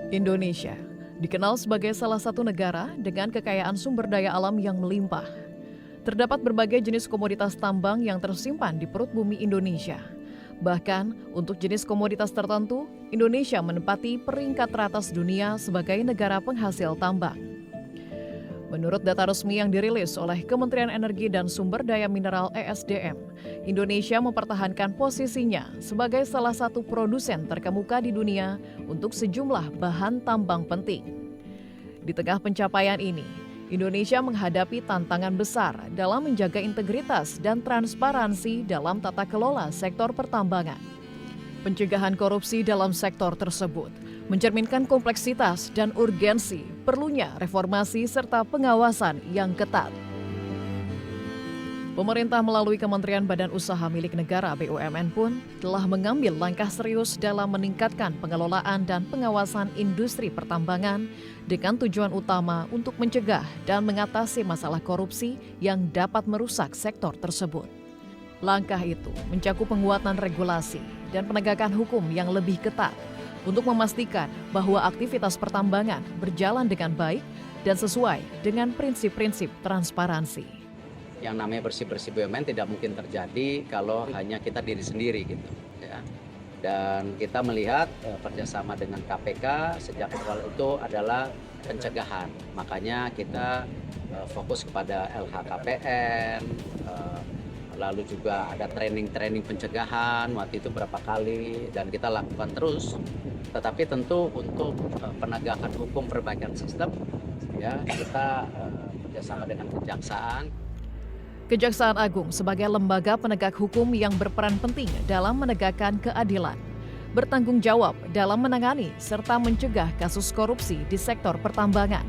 Indonesia dikenal sebagai salah satu negara dengan kekayaan sumber daya alam yang melimpah. Terdapat berbagai jenis komoditas tambang yang tersimpan di perut bumi Indonesia. Bahkan, untuk jenis komoditas tertentu, Indonesia menempati peringkat teratas dunia sebagai negara penghasil tambang. Menurut data resmi yang dirilis oleh Kementerian Energi dan Sumber Daya Mineral (ESDM), Indonesia mempertahankan posisinya sebagai salah satu produsen terkemuka di dunia untuk sejumlah bahan tambang penting. Di tengah pencapaian ini, Indonesia menghadapi tantangan besar dalam menjaga integritas dan transparansi dalam tata kelola sektor pertambangan. Pencegahan korupsi dalam sektor tersebut mencerminkan kompleksitas dan urgensi perlunya reformasi serta pengawasan yang ketat. Pemerintah melalui Kementerian Badan Usaha Milik Negara (BUMN) pun telah mengambil langkah serius dalam meningkatkan pengelolaan dan pengawasan industri pertambangan dengan tujuan utama untuk mencegah dan mengatasi masalah korupsi yang dapat merusak sektor tersebut. Langkah itu mencakup penguatan regulasi dan penegakan hukum yang lebih ketat untuk memastikan bahwa aktivitas pertambangan berjalan dengan baik dan sesuai dengan prinsip-prinsip transparansi. Yang namanya bersih-bersih BUMN tidak mungkin terjadi kalau hanya kita diri sendiri gitu ya. Dan kita melihat kerjasama dengan KPK sejak awal itu adalah pencegahan. Makanya kita fokus kepada LHKPN, lalu juga ada training pencegahan waktu itu berapa kali dan kita lakukan terus. Tetapi tentu untuk penegakan hukum perbaikan sistem ya kita kerjasama dengan Kejaksaan. Kejaksaan Agung sebagai lembaga penegak hukum yang berperan penting dalam menegakkan keadilan, bertanggung jawab dalam menangani serta mencegah kasus korupsi di sektor pertambangan.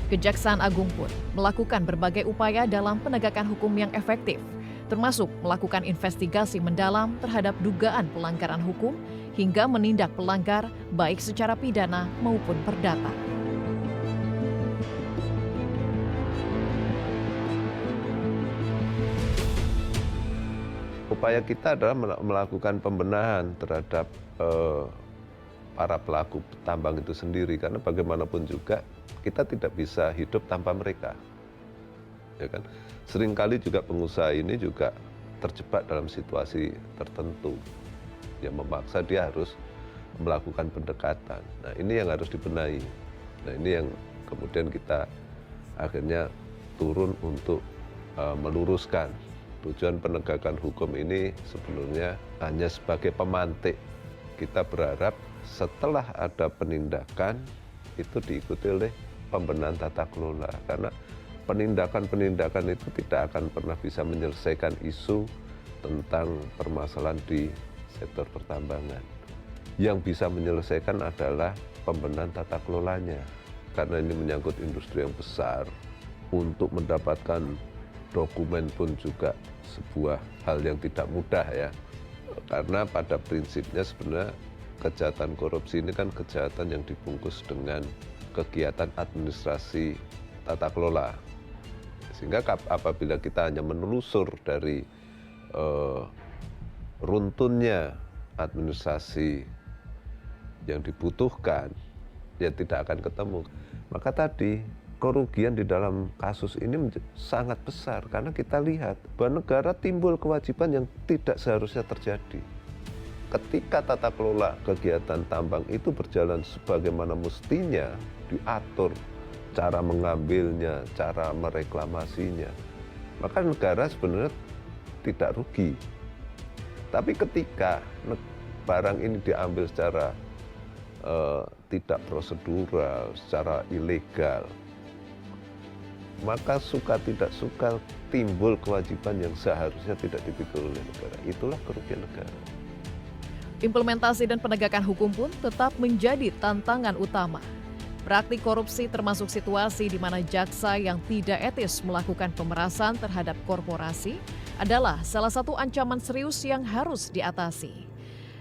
Kejaksaan Agung pun melakukan berbagai upaya dalam penegakan hukum yang efektif, termasuk melakukan investigasi mendalam terhadap dugaan pelanggaran hukum hingga menindak pelanggar baik secara pidana maupun perdata. Upaya kita adalah melakukan pembenahan terhadap para pelaku tambang itu sendiri, karena bagaimanapun juga kita tidak bisa hidup tanpa mereka. Ya kan? Seringkali juga pengusaha ini juga terjebak dalam situasi tertentu yang memaksa dia harus melakukan pendekatan. Nah, ini yang harus dibenahi. Nah, ini yang kemudian kita akhirnya turun untuk meluruskan. Tujuan penegakan hukum ini sebenarnya hanya sebagai pemantik. Kita berharap setelah ada penindakan itu diikuti oleh pembenahan tata kelola, karena penindakan itu tidak akan pernah bisa menyelesaikan isu tentang permasalahan di sektor pertambangan. Yang bisa menyelesaikan adalah pembenahan tata kelolanya, karena ini menyangkut industri yang besar. Untuk mendapatkan dokumen pun juga sebuah hal yang tidak mudah ya, karena pada prinsipnya sebenarnya kejahatan korupsi ini kan kejahatan yang dibungkus dengan kegiatan administrasi tata kelola, sehingga apabila kita hanya menelusur dari runtunnya administrasi yang dibutuhkan, ya tidak akan ketemu. Maka tadi kerugian di dalam kasus ini sangat besar, karena kita lihat bahwa negara timbul kewajiban yang tidak seharusnya terjadi. Ketika tata kelola kegiatan tambang itu berjalan sebagaimana mestinya, diatur cara mengambilnya, cara mereklamasinya, maka negara sebenarnya tidak rugi. Tapi ketika barang ini diambil secara tidak prosedural, secara ilegal, maka suka tidak suka timbul kewajiban yang seharusnya tidak dipikul oleh negara. Itulah kerugian negara. Implementasi dan penegakan hukum pun tetap menjadi tantangan utama. Praktik korupsi termasuk situasi di mana jaksa yang tidak etis melakukan pemerasan terhadap korporasi adalah salah satu ancaman serius yang harus diatasi.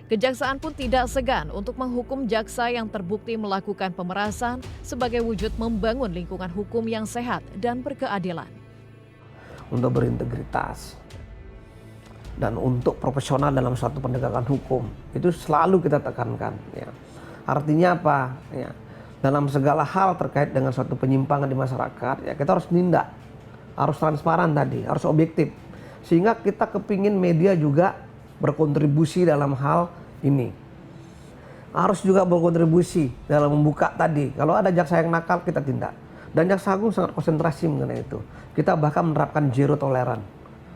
Kejaksaan pun tidak segan untuk menghukum jaksa yang terbukti melakukan pemerasan sebagai wujud membangun lingkungan hukum yang sehat dan berkeadilan. Untuk berintegritas dan untuk profesional dalam suatu penegakan hukum, itu selalu kita tekankan ya. Artinya apa? Ya, dalam segala hal terkait dengan suatu penyimpangan di masyarakat, ya kita harus nindak, harus transparan tadi, harus objektif. Sehingga kita kepingin media juga berkontribusi dalam hal ini. Harus juga berkontribusi dalam membuka tadi. Kalau ada jaksa yang nakal, kita tindak. Dan Jaksa Agung sangat konsentrasi mengenai itu. Kita bahkan menerapkan zero toleran.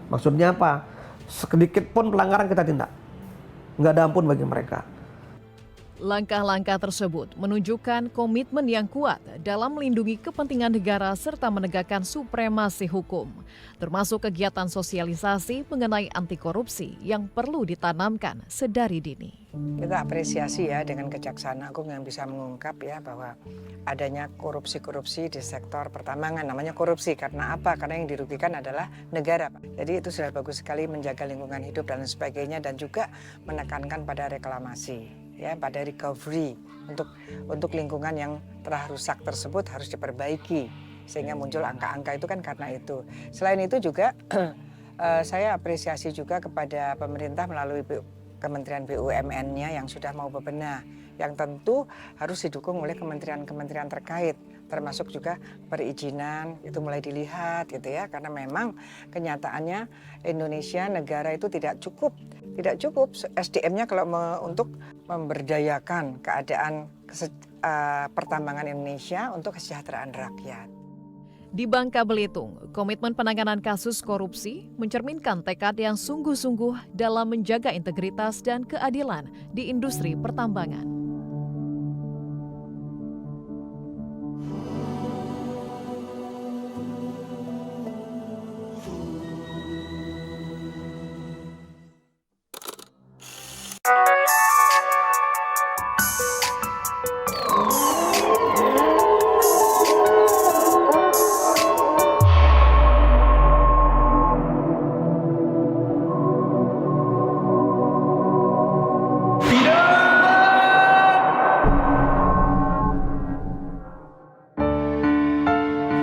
Maksudnya apa? Sedikit pun pelanggaran kita tindak. Nggak ada ampun bagi mereka. Langkah-langkah tersebut menunjukkan komitmen yang kuat dalam melindungi kepentingan negara serta menegakkan supremasi hukum, termasuk kegiatan sosialisasi mengenai anti korupsi yang perlu ditanamkan sedari dini. Kita apresiasi ya dengan Kejaksaan Agung yang bisa mengungkap ya bahwa adanya korupsi-korupsi di sektor pertambangan. Namanya korupsi karena apa? Karena yang dirugikan adalah negara. Jadi itu sudah bagus sekali menjaga lingkungan hidup dan sebagainya, dan juga menekankan pada reklamasi. Ya, pada recovery untuk lingkungan yang telah rusak tersebut harus diperbaiki sehingga muncul angka-angka itu kan karena itu. Selain itu juga saya apresiasi juga kepada pemerintah melalui Kementerian BUMN-nya yang sudah mau bebenah, yang tentu harus didukung oleh kementerian-kementerian terkait, termasuk juga perizinan itu mulai dilihat gitu ya, karena memang kenyataannya Indonesia negara itu tidak cukup SDM-nya kalau untuk memberdayakan keadaan pertambangan Indonesia untuk kesejahteraan rakyat. Di Bangka Belitung, komitmen penanganan kasus korupsi mencerminkan tekad yang sungguh-sungguh dalam menjaga integritas dan keadilan di industri pertambangan.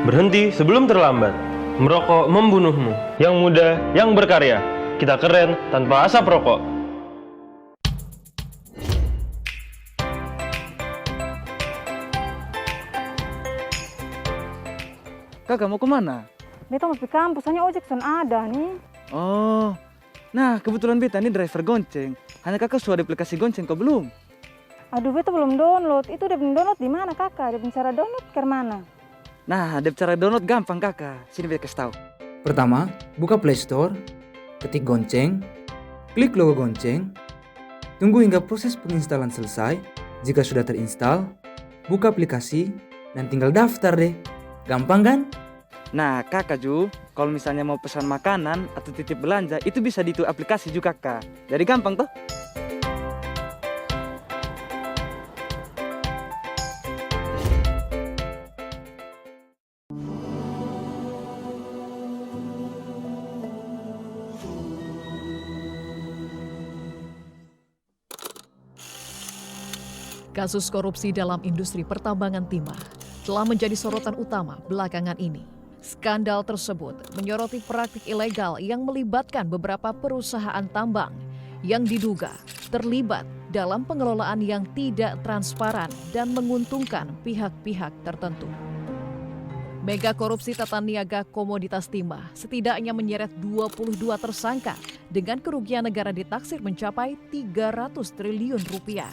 Berhenti sebelum terlambat. Merokok membunuhmu. Yang muda, yang berkarya. Kita keren tanpa asap rokok. Kakak mau kemana? Beta mau pergi kampus, hanya ojek son ada nih. Oh, nah kebetulan beta ini driver gonceng. Hanya kakak sudah ada aplikasi gonceng kok belum? Aduh, beta belum download. Itu dia belum download di mana kakak? Dia cara download ke mana? Nah, ada cara download gampang kakak. Sini beta kasih tahu. Pertama, buka Play Store, ketik Gonceng, klik logo Gonceng, tunggu hingga proses penginstalan selesai. Jika sudah terinstall, buka aplikasi dan tinggal daftar deh. Gampang kan? Nah, kakak Ju, kalau misalnya mau pesan makanan atau titip belanja, itu bisa di itu aplikasi juga kakak. Jadi gampang toh? Kasus korupsi dalam industri pertambangan timah telah menjadi sorotan utama belakangan ini. Skandal tersebut menyoroti praktik ilegal yang melibatkan beberapa perusahaan tambang yang diduga terlibat dalam pengelolaan yang tidak transparan dan menguntungkan pihak-pihak tertentu. Mega korupsi tata niaga komoditas timah setidaknya menyeret 22 tersangka dengan kerugian negara ditaksir mencapai 300 triliun rupiah.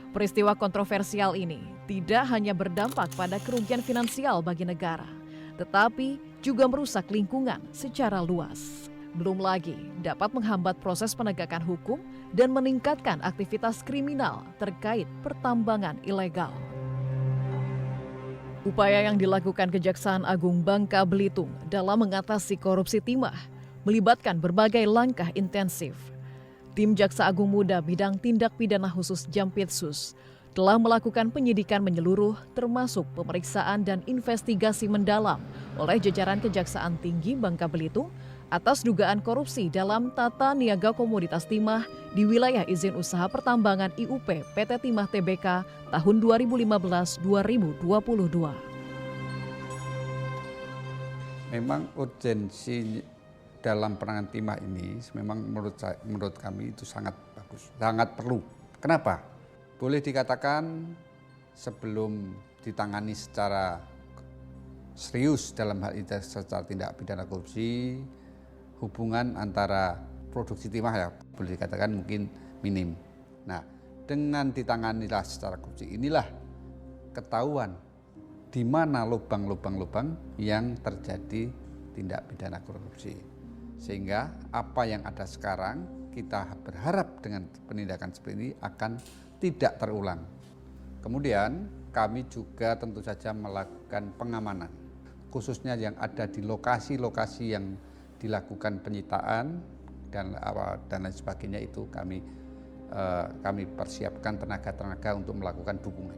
Peristiwa kontroversial ini tidak hanya berdampak pada kerugian finansial bagi negara, tetapi juga merusak lingkungan secara luas. Belum lagi dapat menghambat proses penegakan hukum dan meningkatkan aktivitas kriminal terkait pertambangan ilegal. Upaya yang dilakukan Kejaksaan Agung Bangka Belitung dalam mengatasi korupsi timah melibatkan berbagai langkah intensif. Tim Jaksa Agung Muda Bidang Tindak Pidana Khusus Jampitsus telah melakukan penyidikan menyeluruh termasuk pemeriksaan dan investigasi mendalam oleh jajaran Kejaksaan Tinggi Bangka Belitung atas dugaan korupsi dalam tata niaga komoditas timah di wilayah izin usaha pertambangan IUP PT Timah Tbk tahun 2015-2022. Memang urgensi dalam penanganan timah ini memang menurut kami itu sangat bagus, sangat perlu. Kenapa? boleh dikatakan sebelum ditangani secara serius dalam hal ini secara tindak pidana korupsi, hubungan antara produksi timah ya boleh dikatakan mungkin minim. Nah, dengan ditanganilah secara korupsi inilah ketahuan di mana lubang-lubang yang terjadi tindak pidana korupsi. Sehingga apa yang ada sekarang kita berharap dengan penindakan seperti ini akan tidak terulang. Kemudian kami juga tentu saja melakukan pengamanan, khususnya yang ada di lokasi-lokasi yang dilakukan penyitaan dan lain sebagainya itu kami persiapkan tenaga-tenaga untuk melakukan dukungan.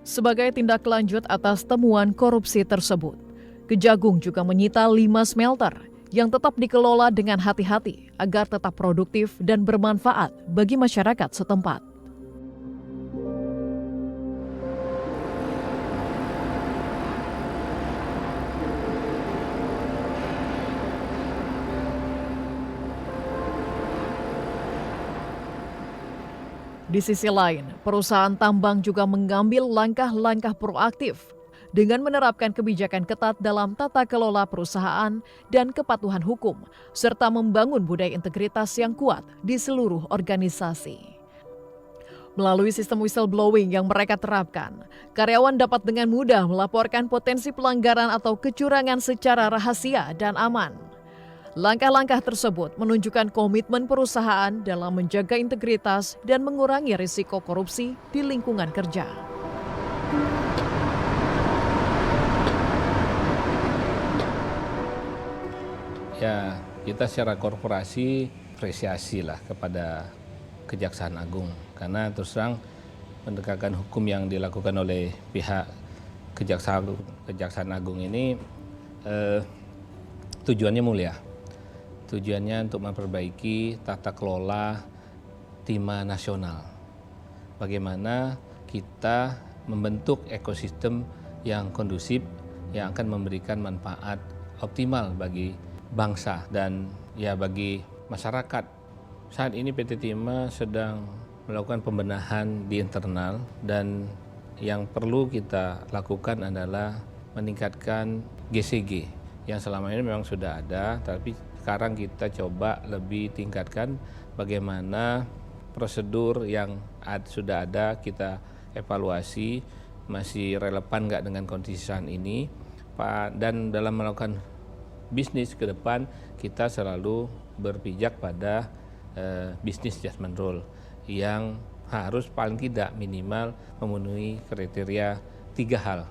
Sebagai tindak lanjut atas temuan korupsi tersebut, Kejagung juga menyita 5 smelter yang tetap dikelola dengan hati-hati agar tetap produktif dan bermanfaat bagi masyarakat setempat. Di sisi lain, perusahaan tambang juga mengambil langkah-langkah proaktif dengan menerapkan kebijakan ketat dalam tata kelola perusahaan dan kepatuhan hukum, serta membangun budaya integritas yang kuat di seluruh organisasi. Melalui sistem whistleblowing yang mereka terapkan, karyawan dapat dengan mudah melaporkan potensi pelanggaran atau kecurangan secara rahasia dan aman. Langkah-langkah tersebut menunjukkan komitmen perusahaan dalam menjaga integritas dan mengurangi risiko korupsi di lingkungan kerja. Ya, kita secara korporasi apresiasi lah kepada Kejaksaan Agung, karena terus terang penegakan hukum yang dilakukan oleh pihak Kejaksaan Agung ini tujuannya mulia. Tujuannya untuk memperbaiki tata kelola timah nasional. Bagaimana kita membentuk ekosistem yang kondusif yang akan memberikan manfaat optimal bagi bangsa dan ya bagi masyarakat. Saat ini PT Timah sedang melakukan pembenahan di internal dan yang perlu kita lakukan adalah meningkatkan GCG yang selama ini memang sudah ada, tapi sekarang kita coba lebih tingkatkan bagaimana prosedur yang sudah ada kita evaluasi masih relevan nggak dengan kondisi saat ini, dan dalam melakukan bisnis ke depan kita selalu berpijak pada business judgment rule yang harus paling tidak minimal memenuhi kriteria 3 hal.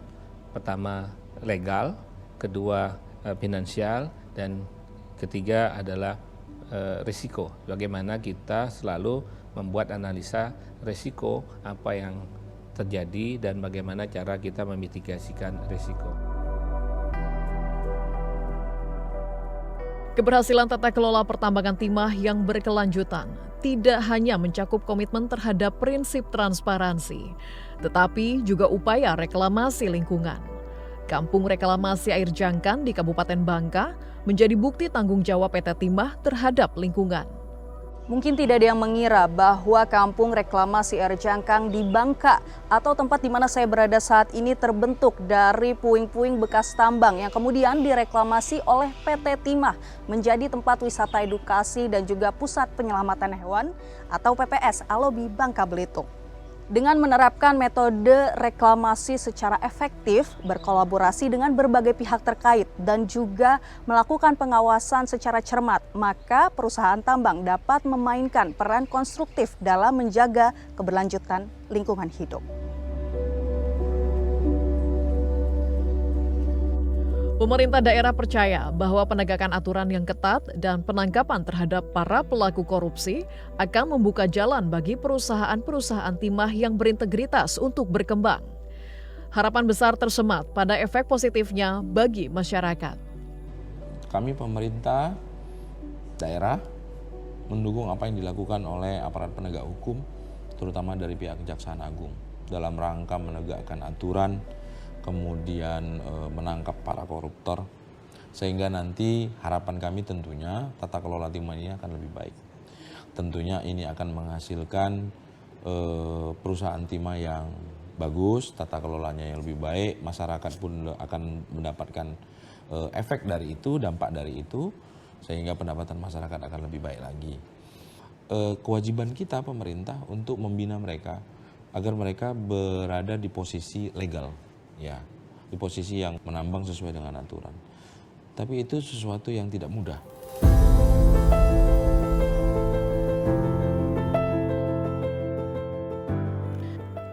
Pertama legal, kedua finansial, dan ketiga adalah risiko. Bagaimana kita selalu membuat analisa risiko apa yang terjadi dan bagaimana cara kita memitigasikan risiko. Keberhasilan tata kelola pertambangan timah yang berkelanjutan tidak hanya mencakup komitmen terhadap prinsip transparansi, tetapi juga upaya reklamasi lingkungan. Kampung Reklamasi Air Jangkang di Kabupaten Bangka menjadi bukti tanggung jawab PT Timah terhadap lingkungan. Mungkin tidak ada yang mengira bahwa Kampung Reklamasi Air Jangkang di Bangka atau tempat di mana saya berada saat ini terbentuk dari puing-puing bekas tambang yang kemudian direklamasi oleh PT Timah menjadi tempat wisata edukasi dan juga pusat penyelamatan hewan atau PPS Alobi Bangka Belitung. Dengan menerapkan metode reklamasi secara efektif, berkolaborasi dengan berbagai pihak terkait, dan juga melakukan pengawasan secara cermat, maka perusahaan tambang dapat memainkan peran konstruktif dalam menjaga keberlanjutan lingkungan hidup. Pemerintah daerah percaya bahwa penegakan aturan yang ketat dan penangkapan terhadap para pelaku korupsi akan membuka jalan bagi perusahaan-perusahaan timah yang berintegritas untuk berkembang. Harapan besar tersemat pada efek positifnya bagi masyarakat. Kami pemerintah daerah mendukung apa yang dilakukan oleh aparat penegak hukum, terutama dari pihak Kejaksaan Agung, dalam rangka menegakkan aturan, kemudian menangkap para koruptor, sehingga nanti harapan kami tentunya tata kelola timah ini akan lebih baik. Tentunya ini akan menghasilkan perusahaan timah yang bagus, tata kelolanya yang lebih baik, masyarakat pun akan mendapatkan efek dari itu, dampak dari itu, sehingga pendapatan masyarakat akan lebih baik lagi. Kewajiban kita pemerintah untuk membina mereka agar mereka berada di posisi legal, ya, di posisi yang menambang sesuai dengan aturan. Tapi itu sesuatu yang tidak mudah.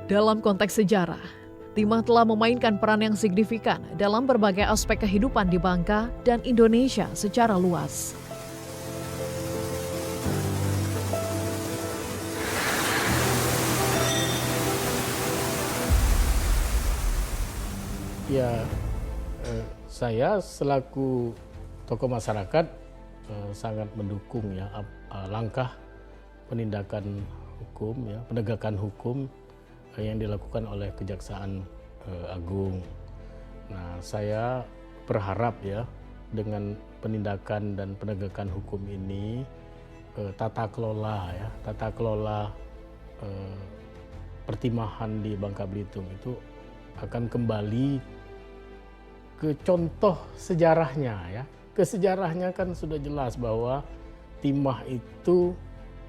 Dalam konteks sejarah, timah telah memainkan peran yang signifikan dalam berbagai aspek kehidupan di Bangka dan Indonesia secara luas. Ya, saya selaku tokoh masyarakat sangat mendukung ya langkah penindakan hukum, ya, penegakan hukum yang dilakukan oleh Kejaksaan Agung. Nah, saya berharap ya dengan penindakan dan penegakan hukum ini tata kelola pertimahan di Bangka Belitung itu akan kembali ke contoh sejarahnya ya. Ke sejarahnya kan sudah jelas bahwa timah itu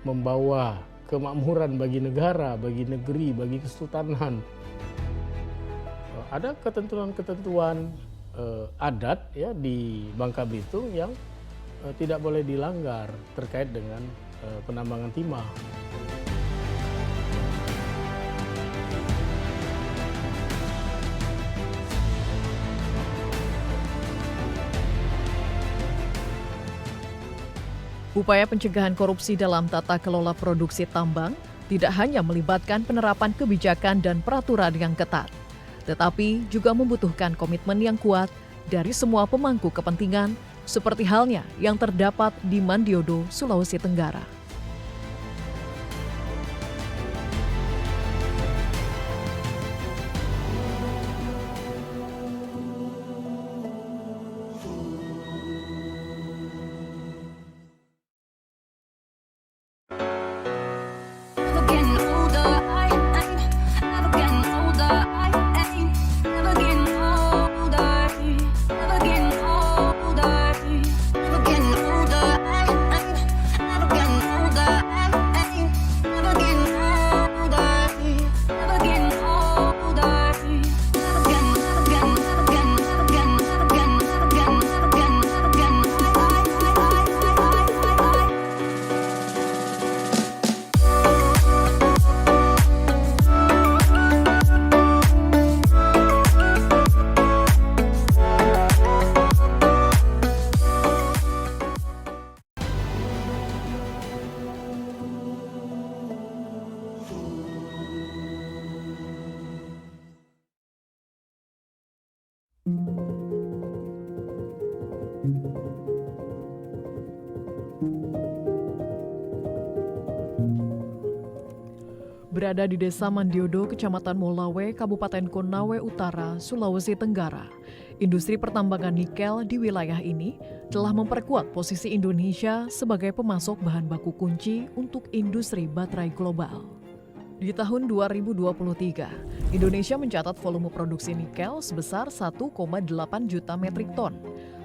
membawa kemakmuran bagi negara, bagi negeri, bagi kesultanan. Ada ketentuan-ketentuan adat ya di Bangka Belitung yang tidak boleh dilanggar terkait dengan penambangan timah. Upaya pencegahan korupsi dalam tata kelola produksi tambang tidak hanya melibatkan penerapan kebijakan dan peraturan yang ketat, tetapi juga membutuhkan komitmen yang kuat dari semua pemangku kepentingan, seperti halnya yang terdapat di Mandiodo, Sulawesi Tenggara. Berada di Desa Mandiodo, Kecamatan Molawe, Kabupaten Konawe Utara, Sulawesi Tenggara, industri pertambangan nikel di wilayah ini telah memperkuat posisi Indonesia sebagai pemasok bahan baku kunci untuk industri baterai global. Di tahun 2023, Indonesia mencatat volume produksi nikel sebesar 1,8 juta metrik ton,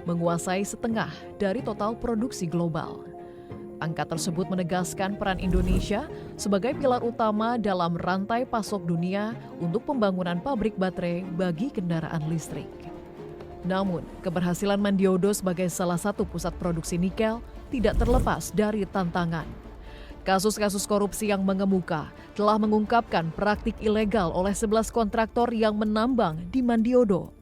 menguasai setengah dari total produksi global. Angka tersebut menegaskan peran Indonesia sebagai pilar utama dalam rantai pasok dunia untuk pembangunan pabrik baterai bagi kendaraan listrik. Namun, keberhasilan Mandiodo sebagai salah satu pusat produksi nikel tidak terlepas dari tantangan. Kasus-kasus korupsi yang mengemuka telah mengungkapkan praktik ilegal oleh 11 kontraktor yang menambang di Mandiodo.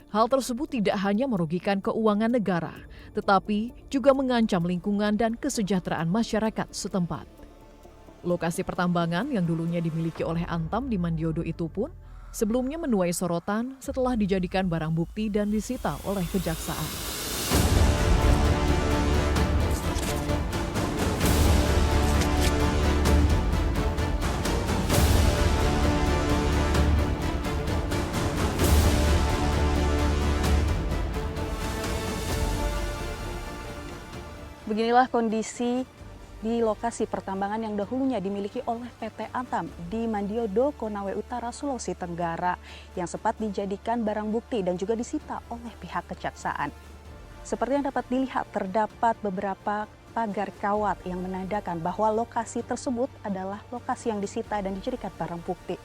Hal tersebut tidak hanya merugikan keuangan negara, tetapi juga mengancam lingkungan dan kesejahteraan masyarakat setempat. Lokasi pertambangan yang dulunya dimiliki oleh Antam di Mandiodo itu pun sebelumnya menuai sorotan setelah dijadikan barang bukti dan disita oleh kejaksaan. Beginilah kondisi di lokasi pertambangan yang dahulunya dimiliki oleh PT Antam di Mandiodo, Konawe Utara, Sulawesi Tenggara yang sempat dijadikan barang bukti dan juga disita oleh pihak kejaksaan. Seperti yang dapat dilihat, terdapat beberapa pagar kawat yang menandakan bahwa lokasi tersebut adalah lokasi yang disita dan dijadikan barang bukti.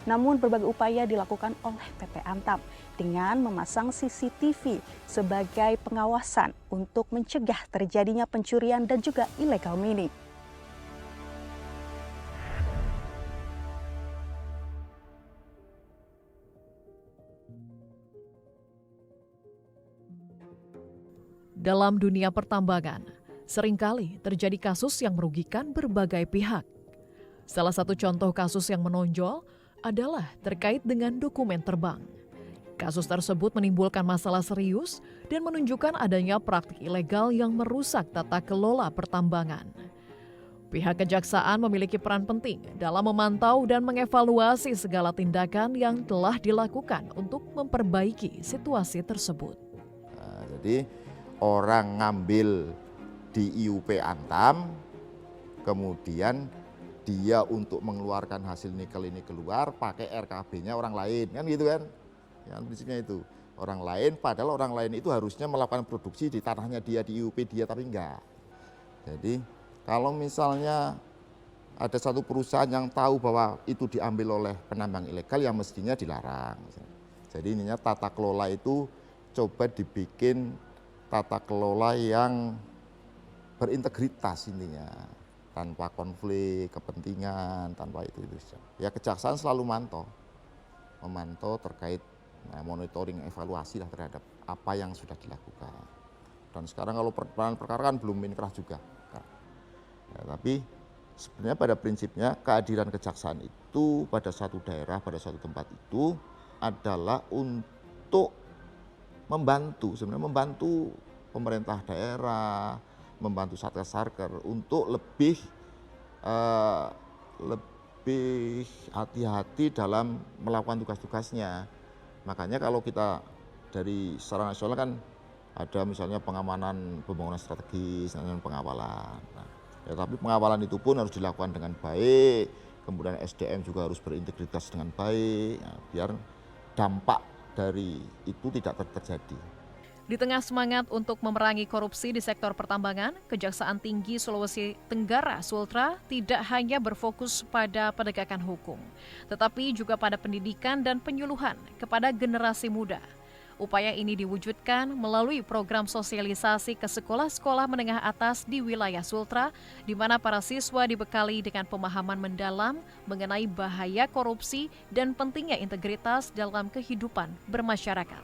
Namun berbagai upaya dilakukan oleh PT Antam dengan memasang CCTV sebagai pengawasan untuk mencegah terjadinya pencurian dan juga illegal mining. Dalam dunia pertambangan, seringkali terjadi kasus yang merugikan berbagai pihak. Salah satu contoh kasus yang menonjol adalah terkait dengan dokumen terbang. Kasus tersebut menimbulkan masalah serius dan menunjukkan adanya praktik ilegal yang merusak tata kelola pertambangan. Pihak kejaksaan memiliki peran penting dalam memantau dan mengevaluasi segala tindakan yang telah dilakukan untuk memperbaiki situasi tersebut. Jadi orang ngambil di IUP Antam, kemudian dia untuk mengeluarkan hasil nikel ini keluar pakai RKB-nya orang lain, kan gitu kan? Ya, prinsipnya itu. Orang lain, padahal orang lain itu harusnya melakukan produksi di tanahnya dia, di IUP dia, tapi enggak. Jadi kalau misalnya ada satu perusahaan yang tahu bahwa itu diambil oleh penambang ilegal, yang mestinya dilarang. Jadi ininya tata kelola itu coba dibikin tata kelola yang berintegritas intinya, tanpa konflik kepentingan, tanpa itu. Ya kejaksaan selalu memantau terkait monitoring, evaluasi lah terhadap apa yang sudah dilakukan. Dan sekarang kalau perkara kan belum inkrah juga. Ya, tapi sebenarnya pada prinsipnya keadilan kejaksaan itu pada suatu daerah, pada suatu tempat itu adalah untuk membantu, sebenarnya membantu pemerintah daerah, membantu Satgas-Sarker untuk lebih hati-hati dalam melakukan tugas-tugasnya. Makanya kalau kita dari secara nasional kan ada misalnya pengamanan pembangunan strategis dan pengawalan. Nah, ya, tapi pengawalan itu pun harus dilakukan dengan baik, kemudian SDM juga harus berintegritas dengan baik, ya, biar dampak dari itu tidak terjadi. Di tengah semangat untuk memerangi korupsi di sektor pertambangan, Kejaksaan Tinggi Sulawesi Tenggara Sultra tidak hanya berfokus pada penegakan hukum, tetapi juga pada pendidikan dan penyuluhan kepada generasi muda. Upaya ini diwujudkan melalui program sosialisasi ke sekolah-sekolah menengah atas di wilayah Sultra, di mana para siswa dibekali dengan pemahaman mendalam mengenai bahaya korupsi dan pentingnya integritas dalam kehidupan bermasyarakat.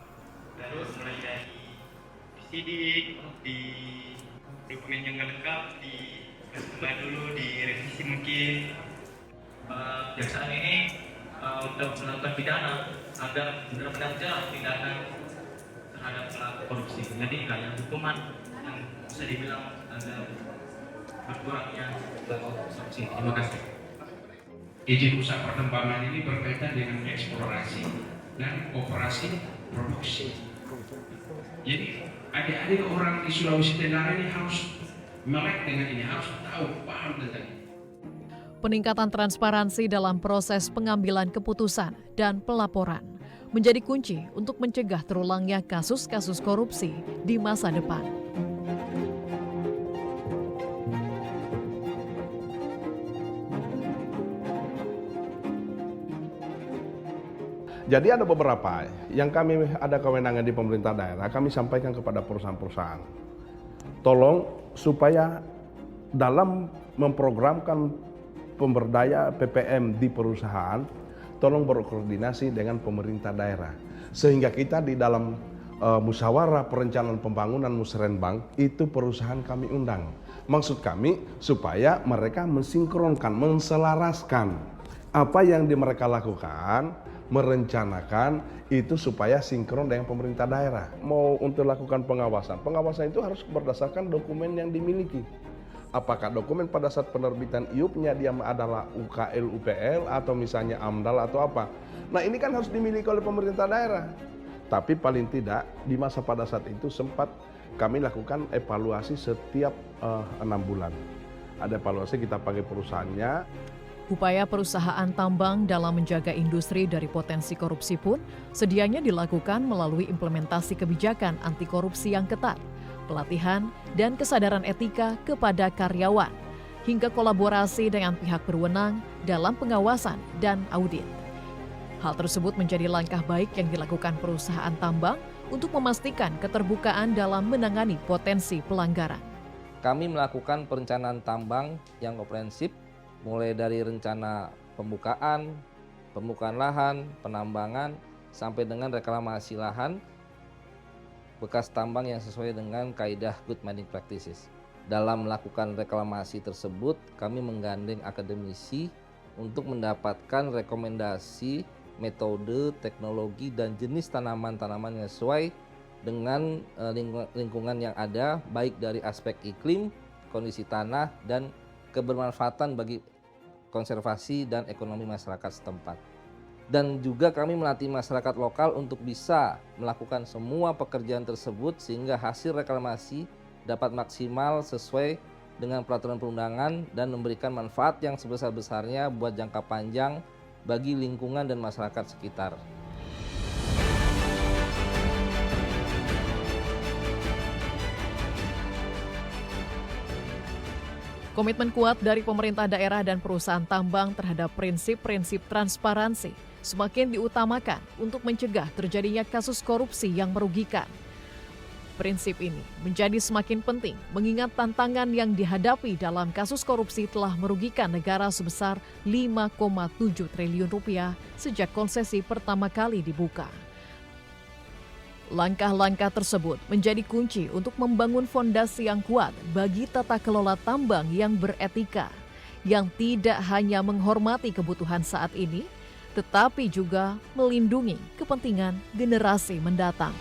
Terus mulai dari sidik, di dokumen yang nggak lengkap, dipercepat dulu, direvisi mungkin. Kejaksaan ini untuk melakukan pidana agar benar-benar jelas tindakan terhadap pelaku korupsi. Jadi nggak ada hukuman yang bisa dibilang agak berkurangnya korupsi. Terima kasih. Izin usaha pertambangan ini berkaitan dengan eksplorasi dan operasi produksi. Jadi adik-adik orang di Sulawesi Tenggara ini harus melek dengan ini, harus tahu, paham tentang ini. Peningkatan transparansi dalam proses pengambilan keputusan dan pelaporan menjadi kunci untuk mencegah terulangnya kasus-kasus korupsi di masa depan. Jadi ada beberapa yang kami ada kewenangan di pemerintah daerah, kami sampaikan kepada perusahaan-perusahaan. Tolong supaya dalam memprogramkan pemberdaya PPM di perusahaan, tolong berkoordinasi dengan pemerintah daerah. Sehingga kita di dalam musyawarah perencanaan pembangunan musrenbang, itu perusahaan kami undang. Maksud kami supaya mereka mensinkronkan, menselaraskan apa yang mereka lakukan, merencanakan itu supaya sinkron dengan pemerintah daerah. Mau untuk lakukan pengawasan, pengawasan itu harus berdasarkan dokumen yang dimiliki. Apakah dokumen pada saat penerbitan IUP-nya dia adalah UKL, UPL, atau misalnya AMDAL atau apa. Nah ini kan harus dimiliki oleh pemerintah daerah. Tapi paling tidak di masa pada saat itu sempat kami lakukan evaluasi setiap 6 bulan. ada evaluasi, kita pakai perusahaannya. Upaya perusahaan tambang dalam menjaga industri dari potensi korupsi pun sedianya dilakukan melalui implementasi kebijakan anti korupsi yang ketat, pelatihan, dan kesadaran etika kepada karyawan, hingga kolaborasi dengan pihak berwenang dalam pengawasan dan audit. Hal tersebut menjadi langkah baik yang dilakukan perusahaan tambang untuk memastikan keterbukaan dalam menangani potensi pelanggaran. Kami melakukan perencanaan tambang yang komprehensif, mulai dari rencana pembukaan lahan, penambangan, sampai dengan reklamasi lahan bekas tambang yang sesuai dengan kaidah good mining practices. Dalam melakukan reklamasi tersebut, kami menggandeng akademisi untuk mendapatkan rekomendasi metode, teknologi, dan jenis tanaman-tanaman yang sesuai dengan lingkungan yang ada, baik dari aspek iklim, kondisi tanah, dan kebermanfaatan bagi konservasi dan ekonomi masyarakat setempat. Dan juga kami melatih masyarakat lokal untuk bisa melakukan semua pekerjaan tersebut sehingga hasil reklamasi dapat maksimal sesuai dengan peraturan perundangan dan memberikan manfaat yang sebesar-besarnya buat jangka panjang bagi lingkungan dan masyarakat sekitar. Komitmen kuat dari pemerintah daerah dan perusahaan tambang terhadap prinsip-prinsip transparansi semakin diutamakan untuk mencegah terjadinya kasus korupsi yang merugikan. Prinsip ini menjadi semakin penting mengingat tantangan yang dihadapi dalam kasus korupsi telah merugikan negara sebesar 5,7 triliun rupiah sejak konsesi pertama kali dibuka. Langkah-langkah tersebut menjadi kunci untuk membangun fondasi yang kuat bagi tata kelola tambang yang beretika, yang tidak hanya menghormati kebutuhan saat ini, tetapi juga melindungi kepentingan generasi mendatang.